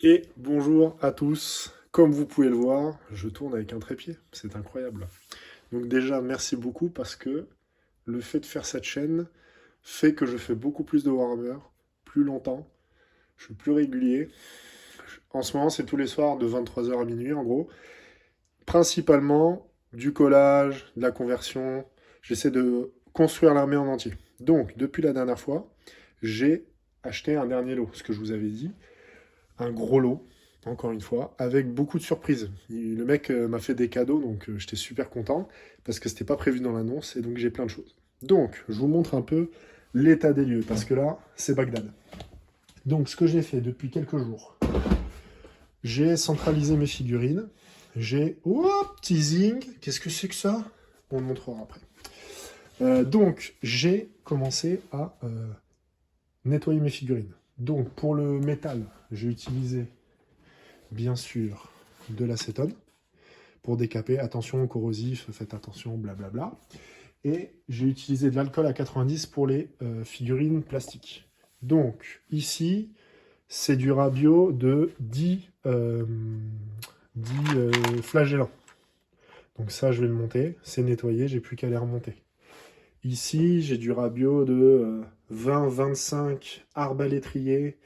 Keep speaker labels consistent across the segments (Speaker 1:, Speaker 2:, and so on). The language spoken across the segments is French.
Speaker 1: Et bonjour à tous. Comme vous pouvez le voir, je tourne avec un trépied. C'est incroyable. Donc déjà, merci beaucoup parce que le fait de faire cette chaîne fait que je fais beaucoup plus de Warhammer, plus longtemps, je suis plus régulier. En ce moment, c'est tous les soirs de 23 heures à minuit en gros. Principalement du collage, de la conversion. J'essaie de construire l'armée en entier. Donc, depuis la dernière fois, j'ai acheté un dernier lot, ce que je vous avais dit. Un gros lot, encore une fois, avec beaucoup de surprises. Le mec m'a fait des cadeaux, donc j'étais super content, parce que c'était pas prévu dans l'annonce, et donc j'ai plein de choses. Donc, je vous montre un peu l'état des lieux, parce que là, c'est Bagdad. Donc, ce que j'ai fait depuis quelques jours, j'ai centralisé mes figurines, j'ai... Oh, teasing. Qu'est-ce que c'est que ça? On le montrera après. Donc, j'ai commencé à nettoyer mes figurines. Donc, pour le métal, j'ai utilisé bien sûr de l'acétone pour décaper. Attention, corrosif, faites attention, blablabla. Et j'ai utilisé de l'alcool à 90 pour les figurines plastiques. Donc, ici, c'est du rabio de 10 flagellants. Donc ça, je vais le monter. C'est nettoyé, j'ai plus qu'à les remonter. Ici, j'ai du rabio de 20-25 arbalétriers,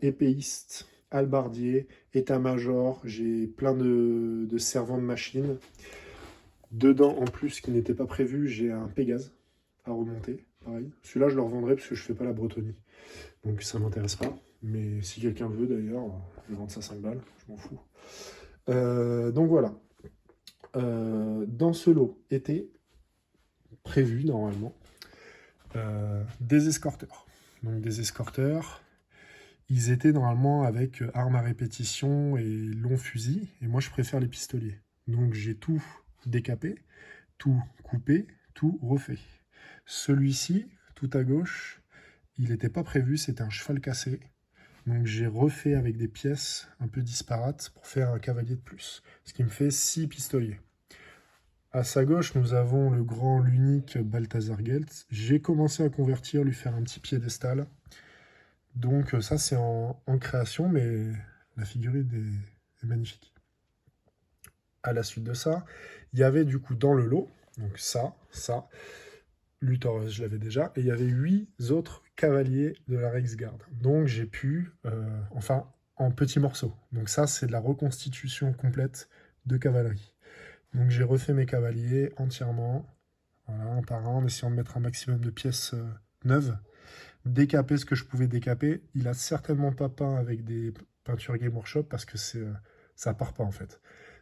Speaker 1: épéistes, halbardiers, état-major. J'ai plein de servants de machine. Dedans, en plus, ce qui n'était pas prévu, j'ai un Pégase à remonter. Pareil. Celui-là, je le revendrai parce que je fais pas la Bretonie. Donc ça m'intéresse pas. Mais si quelqu'un veut d'ailleurs, je vais vendre ça 5 balles, je m'en fous. Donc voilà. Dans ce lot était prévu normalement des escorteurs. Donc des escorteurs, ils étaient normalement avec armes à répétition et long fusil, et moi je préfère les pistoliers. Donc j'ai tout décapé, tout coupé, tout refait. Celui-ci, tout à gauche, il n'était pas prévu, c'était un cheval cassé. Donc j'ai refait avec des pièces un peu disparates pour faire un cavalier de plus. Ce qui me fait 6 pistoliers. À sa gauche, nous avons le grand, l'unique Balthazar Gelt. J'ai commencé à convertir, lui faire un petit piédestal. Donc ça c'est en création, mais la figurine est magnifique. À la suite de ça, il y avait du coup dans le lot, donc ça, Luthor, je l'avais déjà, et il y avait 8 autres cavaliers de la Reichsgarde. Donc j'ai pu, enfin en petits morceaux. Donc ça c'est de la reconstitution complète de cavalerie. Donc j'ai refait mes cavaliers entièrement, voilà, un par un, en essayant de mettre un maximum de pièces neuves. Décaper ce que je pouvais décaper. Il a certainement pas peint avec des peintures Game Workshop parce que ça part pas en fait.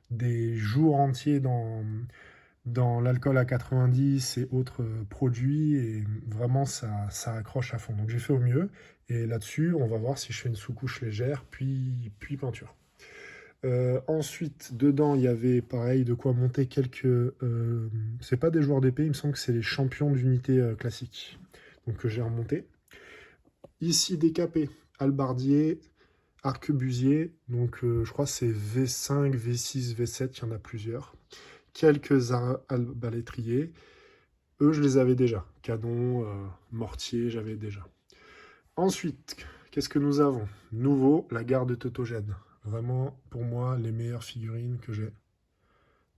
Speaker 1: Des jours entiers dans l'alcool à 90 et autres produits, et vraiment ça accroche à fond. Donc j'ai fait au mieux, et là-dessus on va voir si je fais une sous-couche légère, puis peinture. Ensuite, dedans, il y avait pareil de quoi monter quelques. C'est pas des joueurs d'épée, il me semble que c'est les champions d'unité classique. Donc que j'ai remonté. Ici, décapé, halbardier, arquebusier. Donc je crois que c'est V5, V6, V7, il y en a plusieurs. Quelques arbalétriers. Eux, je les avais déjà. Canon, mortier, j'avais déjà. Ensuite, qu'est-ce que nous avons? Nouveau, la garde tautogène. Vraiment, pour moi, les meilleures figurines que j'ai.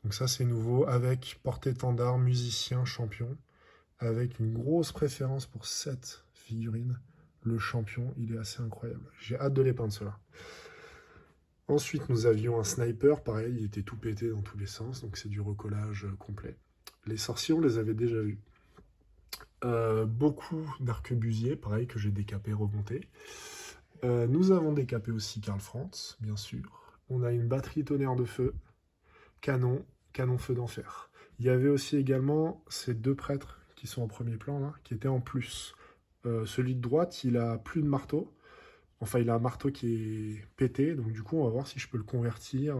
Speaker 1: Donc ça, c'est nouveau, avec porte-étendard, musicien, champion, avec une grosse préférence pour cette figurine. Le champion, il est assez incroyable. J'ai hâte de les peindre, ceux-là. Ensuite, nous avions un sniper, pareil, il était tout pété dans tous les sens, donc c'est du recollage complet. Les sorciers, on les avait déjà vus. Beaucoup d'arquebusiers, pareil, que j'ai décapé, remonté. Nous avons décapé aussi Karl Franz, bien sûr. On a une batterie tonnerre de feu, canon feu d'enfer. Il y avait aussi également ces deux prêtres qui sont en premier plan, là, qui étaient en plus. Celui de droite, il a plus de marteau. Enfin, il a un marteau qui est pété, donc du coup, on va voir si je peux le convertir,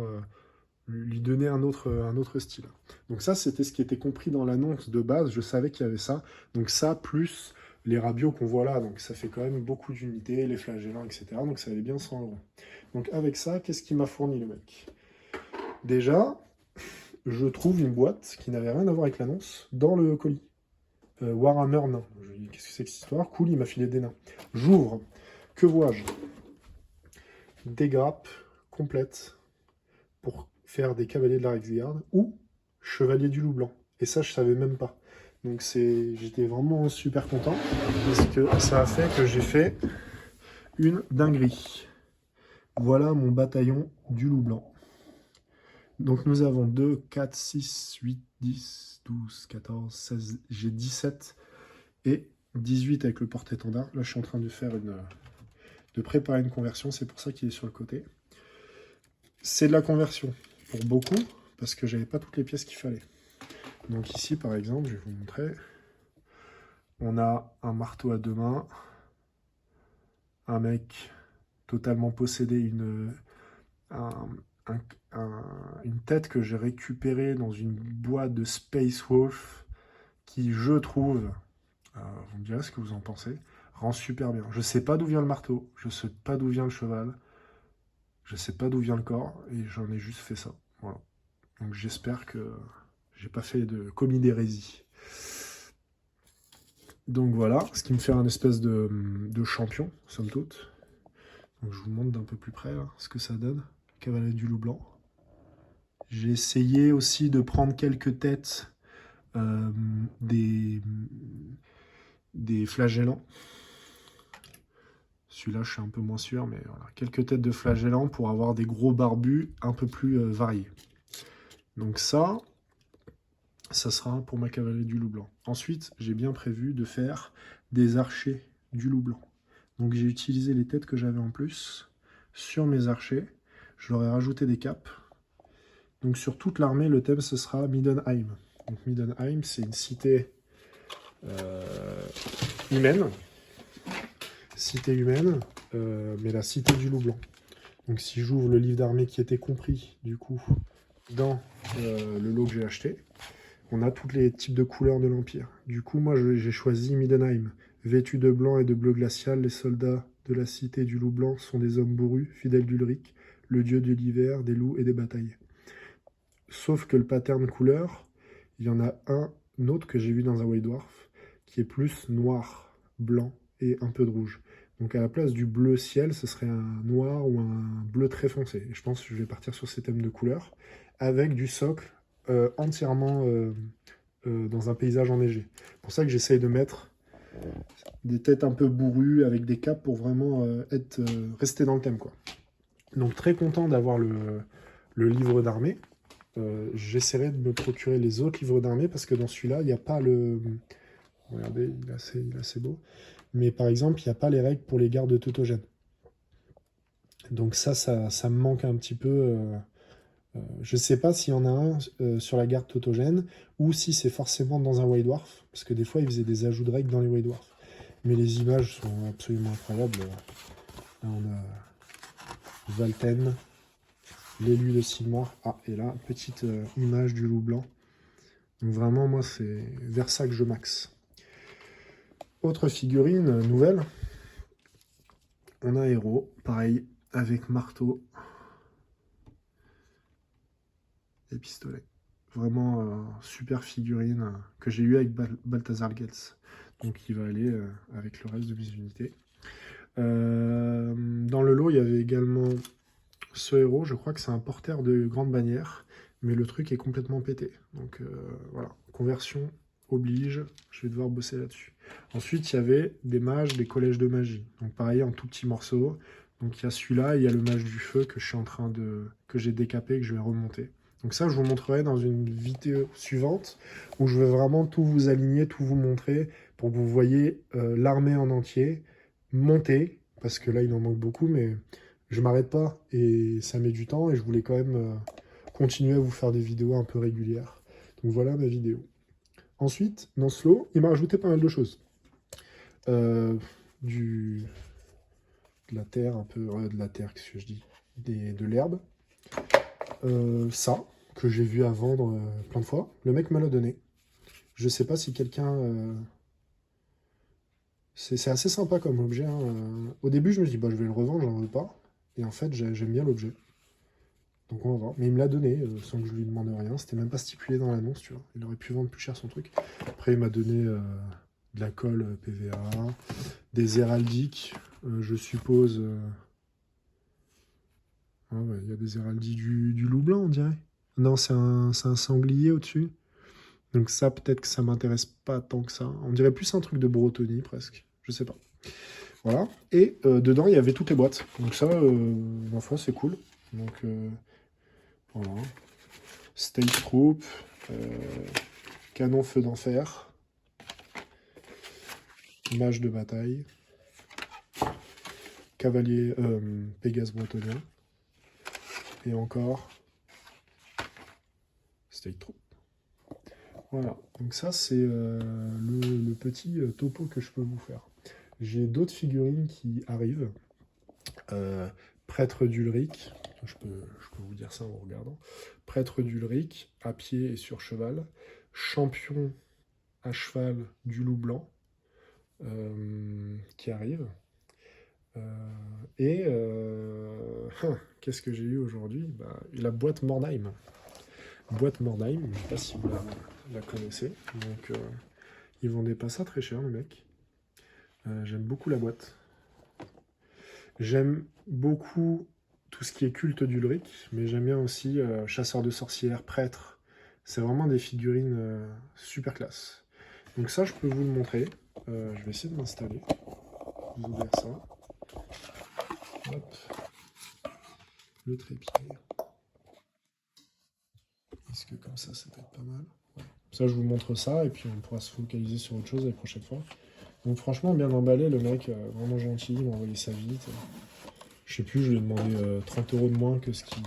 Speaker 1: lui donner un autre style. Donc ça, c'était ce qui était compris dans l'annonce de base, je savais qu'il y avait ça. Donc ça, plus les rabios qu'on voit là, donc ça fait quand même beaucoup d'unités, les flagellants, etc. Donc ça allait bien 100 euros. Donc avec ça, qu'est-ce qu'il m'a fourni le mec? Déjà, je trouve une boîte qui n'avait rien à voir avec l'annonce dans le colis. Warhammer nain. Je dis, qu'est-ce que c'est que cette histoire? Cool, il m'a filé des nains. J'ouvre. Que vois-je? des grappes complètes pour faire des cavaliers de la Rexgarde ou chevalier du loup blanc. Et ça, je savais même pas. Donc j'étais vraiment super content parce que ça a fait que j'ai fait une dinguerie. Voilà mon bataillon du loup blanc. Donc nous avons 2, 4, 6, 8, 10, 12, 14, 16, j'ai 17 et 18 avec le porte-étendard. Là, je suis en train de préparer une conversion, c'est pour ça qu'il est sur le côté. C'est de la conversion pour beaucoup, parce que j'avais pas toutes les pièces qu'il fallait. Donc ici, par exemple, je vais vous montrer. On a un marteau à deux mains, un mec totalement possédé, une tête que j'ai récupérée dans une boîte de Space Wolf, qui, je trouve, vous me direz ce que vous en pensez, rend super bien. Je sais pas d'où vient le marteau, je sais pas d'où vient le cheval, je sais pas d'où vient le corps, et j'en ai juste fait ça. Voilà. Donc j'espère que j'ai pas fait de commis d'hérésie. Donc voilà, ce qui me fait un espèce de champion, somme toute. Donc je vous montre d'un peu plus près là, ce que ça donne. Cavalier du loup blanc. J'ai essayé aussi de prendre quelques têtes des flagellants. Celui-là, je suis un peu moins sûr, mais voilà. Quelques têtes de flagellants pour avoir des gros barbus un peu plus variés. Donc ça sera pour ma cavalerie du loup blanc. Ensuite, j'ai bien prévu de faire des archers du loup blanc. Donc j'ai utilisé les têtes que j'avais en plus sur mes archers. Je leur ai rajouté des capes. Donc sur toute l'armée, le thème, ce sera Middenheim. Donc Middenheim, c'est une cité humaine. Cité humaine, mais la cité du loup blanc. Donc si j'ouvre le livre d'armée qui était compris, du coup, dans le lot que j'ai acheté, on a tous les types de couleurs de l'Empire. Du coup, moi, j'ai choisi Middenheim. Vêtus de blanc et de bleu glacial, les soldats de la cité du loup blanc sont des hommes bourrus, fidèles d'Ulrich, le dieu de l'hiver, des loups et des batailles. Sauf que le pattern couleur, il y en a un autre que j'ai vu dans un White Dwarf, qui est plus noir, blanc et un peu de rouge. Donc à la place du bleu ciel, ce serait un noir ou un bleu très foncé. Et je pense que je vais partir sur ces thèmes de couleurs, avec du socle entièrement dans un paysage enneigé. C'est pour ça que j'essaye de mettre des têtes un peu bourrues avec des capes pour vraiment rester dans le thème, quoi. Donc très content d'avoir le livre d'armée. J'essaierai de me procurer les autres livres d'armée parce que dans celui-là, il n'y a pas le... Regardez, il est assez beau. Mais par exemple, il n'y a pas les règles pour les gardes tautogènes. Donc ça me manque un petit peu. Je ne sais pas s'il y en a un sur la garde tautogène ou si c'est forcément dans un White Dwarf, parce que des fois, ils faisaient des ajouts de règles dans les White Dwarf. Mais les images sont absolument incroyables. Là, on a Valten, l'élu de Sigmar. Ah, et là, petite image du loup blanc. Donc vraiment, moi, c'est vers ça que je maxe. Autre figurine nouvelle. On a Héros, pareil, avec marteau et pistolet. Vraiment super figurine que j'ai eu avec Balthazar Getz. Donc il va aller avec le reste de mes unités. Dans le lot, il y avait également ce héros. Je crois que c'est un porteur de grande bannière, mais le truc est complètement pété. Donc voilà, conversion oblige, je vais devoir bosser là-dessus. Ensuite, il y avait des mages, des collèges de magie. Donc pareil, en tout petits morceaux. Donc il y a celui-là, il y a le mage du feu que je suis en train que j'ai décapé, que je vais remonter. Donc ça, je vous montrerai dans une vidéo suivante, où je vais vraiment tout vous aligner, tout vous montrer, pour que vous voyez l'armée en entier monter, parce que là, il en manque beaucoup, mais je m'arrête pas, et ça met du temps, et je voulais quand même continuer à vous faire des vidéos un peu régulières. Donc voilà ma vidéo. Ensuite, dans ce lot, il m'a rajouté pas mal de choses. De la terre, un peu... de la terre, qu'est-ce que je dis? De l'herbe. Ça, que j'ai vu à vendre plein de fois. Le mec me l'a donné. Je sais pas si quelqu'un... C'est assez sympa comme objet. Hein. Au début, je me dis, bah, je vais le revendre, j'en veux pas. Et en fait, j'aime bien l'objet. Donc on va voir. Mais il me l'a donné sans que je lui demande rien. C'était même pas stipulé dans l'annonce, tu vois. Il aurait pu vendre plus cher son truc. Après, il m'a donné de la colle PVA, des héraldiques, je suppose. Ah ouais, il y a des héraldies du loup blanc, on dirait. Non, c'est un sanglier au-dessus. Donc ça, peut-être que ça m'intéresse pas tant que ça. On dirait plus un truc de Bretonnie, presque. Je sais pas. Voilà. Et dedans, il y avait toutes les boîtes. Donc ça, ma foi, c'est cool. Donc voilà. Stage Troop, Canon Feu d'Enfer, Mage de bataille, Cavalier Pégase bretonien, et encore Stage Troop. Voilà, donc ça c'est le petit topo que je peux vous faire. J'ai d'autres figurines qui arrivent. Prêtre d'Ulric, je peux vous dire ça en regardant. Prêtre d'Ulric, à pied et sur cheval. Champion à cheval du loup blanc, qui arrive. Qu'est-ce que j'ai eu aujourd'hui? La boîte Mordheim. Boîte Mordheim, je ne sais pas si vous la connaissez. Donc, ils vendaient pas ça très cher, le mec. J'aime beaucoup la boîte. J'aime beaucoup tout ce qui est culte d'Ulric, mais j'aime bien aussi chasseur de sorcières, prêtre. C'est vraiment des figurines super classe. Donc ça, je peux vous le montrer. Je vais essayer de m'installer. Vous ouvrir ça. Hop. Le trépied. Est-ce que comme ça peut être pas mal? Ouais. Ça, je vous montre ça, et puis on pourra se focaliser sur autre chose la prochaine fois. Donc franchement, bien emballé, le mec, vraiment gentil, il m'a envoyé ça vite. Je sais plus, je lui ai demandé 30 € de moins que ce qu'il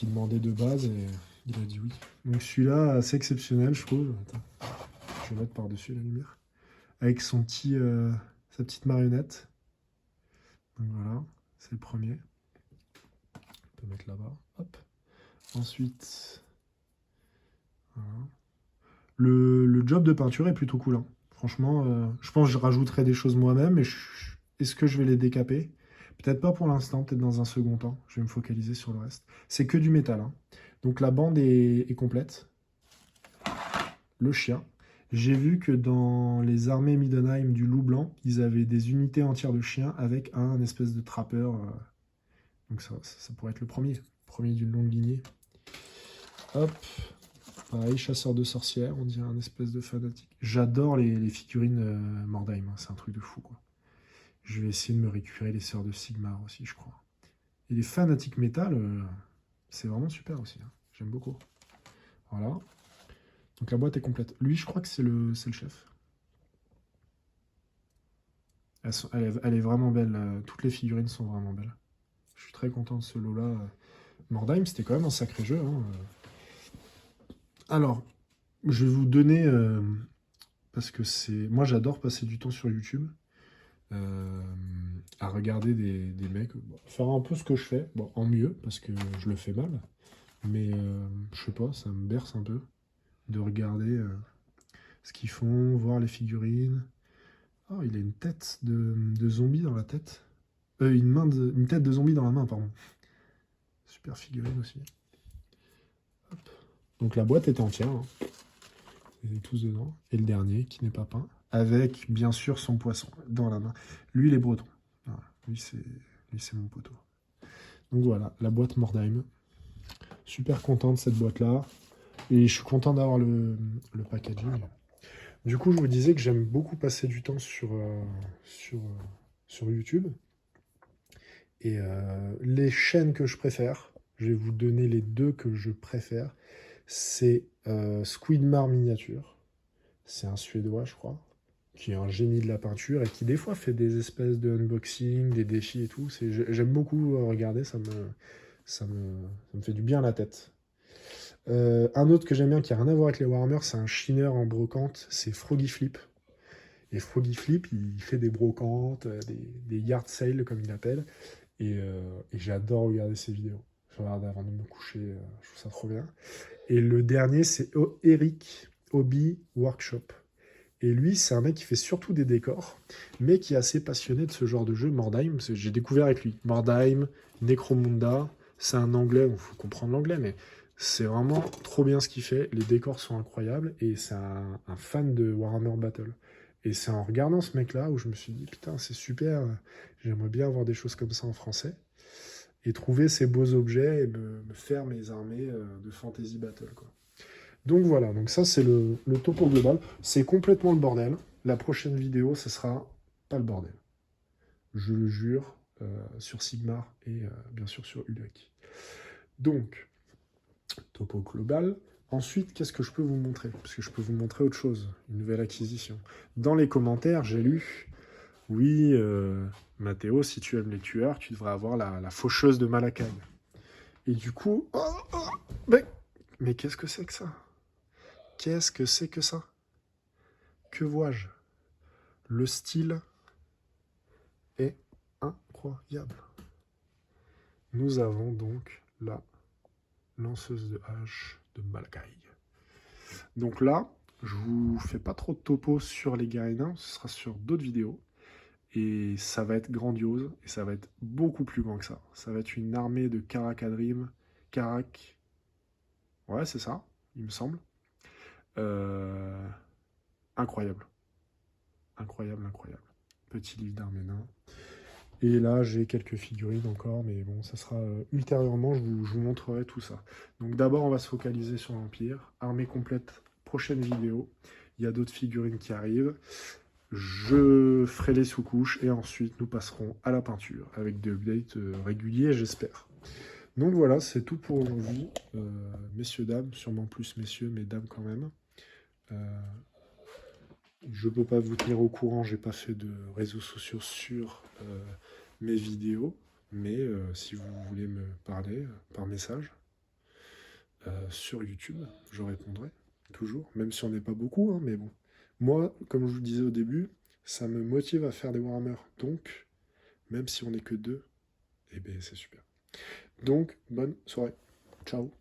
Speaker 1: demandait de base, et il a dit oui. Donc celui-là, assez exceptionnel, je trouve. Attends, je vais mettre par-dessus la lumière. Avec sa petite marionnette. Donc voilà, c'est le premier. On peut mettre là-bas. Hop. Ensuite, voilà. Le job de peinture est plutôt cool, hein. Franchement, je pense que je rajouterai des choses moi-même, mais est-ce que je vais les décaper? Peut-être pas pour l'instant, peut-être dans un second temps. Je vais me focaliser sur le reste. C'est que du métal, hein. Donc la bande est complète. Le chien. J'ai vu que dans les armées Middenheim du loup blanc, ils avaient des unités entières de chiens avec un espèce de trappeur. Donc ça pourrait être le premier d'une longue lignée. Hop. Pareil, chasseur de sorcières, on dirait un espèce de fanatique. J'adore les figurines Mordheim, hein, c'est un truc de fou, quoi. Je vais essayer de me récupérer les sœurs de Sigmar aussi, je crois. Et les fanatiques métal, c'est vraiment super aussi, hein. J'aime beaucoup. Voilà. Donc la boîte est complète. Lui, je crois que c'est le chef. Elle est vraiment belle. Toutes les figurines sont vraiment belles. Je suis très content de ce lot-là. Mordheim, c'était quand même un sacré jeu, hein. Alors, je vais vous donner... parce que moi, j'adore passer du temps sur YouTube. À regarder des mecs, faire un peu ce que je fais, bon, en mieux, parce que je le fais mal, mais je sais pas, ça me berce un peu de regarder ce qu'ils font, voir les figurines. Oh, il a une tête de zombie dans la tête. Une tête de zombie dans la main, pardon. Super figurine aussi. Hop. Donc la boîte est entière, hein. Ils sont tous dedans. Et le dernier, qui n'est pas peint, avec bien sûr son poisson dans la main. Lui, il est breton. Voilà. Lui, c'est mon poteau. Donc voilà, la boîte Mordheim. Super content de cette boîte-là. Et je suis content d'avoir le packaging. Du coup, je vous disais que j'aime beaucoup passer du temps sur YouTube. Et les chaînes que je préfère, je vais vous donner les deux que je préfère. C'est Squidmar Miniature. C'est un Suédois, je crois, qui est un génie de la peinture et qui des fois fait des espèces de unboxing, des défis et tout. J'aime beaucoup regarder, ça me fait du bien à la tête. Un autre que j'aime bien qui a rien à voir avec les Warhammer, c'est un chineur en brocante, c'est Froggy Flip. Et Froggy Flip, il fait des brocantes, des yard sales comme il appelle. Et j'adore regarder ses vidéos. Je regarde avant de me coucher, je trouve ça trop bien. Et le dernier, c'est Eric Hobby Workshop. Et lui, c'est un mec qui fait surtout des décors, mais qui est assez passionné de ce genre de jeu, Mordheim. J'ai découvert avec lui. Mordheim, Necromunda, c'est un anglais, il faut comprendre l'anglais, mais c'est vraiment trop bien ce qu'il fait. Les décors sont incroyables, et c'est un fan de Warhammer Battle. Et c'est en regardant ce mec-là où je me suis dit, putain, c'est super, j'aimerais bien avoir des choses comme ça en français. Et trouver ces beaux objets et me faire mes armées de fantasy battle, quoi. Donc voilà, donc ça c'est le topo global. C'est complètement le bordel. La prochaine vidéo, ce sera pas le bordel. Je le jure, sur Sigmar et bien sûr sur Ulek. Donc, topo global. Ensuite, qu'est-ce que je peux vous montrer? Parce que je peux vous montrer autre chose, une nouvelle acquisition. Dans les commentaires, j'ai lu, oui, Mathéo, si tu aimes les tueurs, tu devrais avoir la faucheuse de Malakai. Et du coup, mais qu'est-ce que c'est que ça? Qu'est-ce que c'est que ça? Que vois-je? Le style est incroyable. Nous avons donc la lanceuse de hache de Malakai. Donc là, je vous fais pas trop de topo sur les Garina, ce sera sur d'autres vidéos. Et ça va être grandiose, et ça va être beaucoup plus grand que ça. Ça va être une armée de Karakadrim, Karak... Ouais, c'est ça, il me semble. Incroyable. Incroyable, incroyable. Petit livre d'Arménin. Et là, j'ai quelques figurines encore, mais bon, ça sera ultérieurement, je vous montrerai tout ça. Donc d'abord, on va se focaliser sur l'Empire. Armée complète, prochaine vidéo. Il y a d'autres figurines qui arrivent. Je ferai les sous-couches et ensuite nous passerons à la peinture avec des updates réguliers, j'espère. Donc voilà, c'est tout pour aujourd'hui. Messieurs, dames, sûrement plus messieurs, mais dames quand même. Je peux pas vous tenir au courant, j'ai pas fait de réseaux sociaux sur mes vidéos, mais si vous voulez me parler par message sur YouTube, je répondrai toujours, même si on n'est pas beaucoup, hein, mais bon. Moi, comme je vous le disais au début, ça me motive à faire des Warhammer, donc même si on n'est que deux, eh bien c'est super. Donc, bonne soirée. Ciao.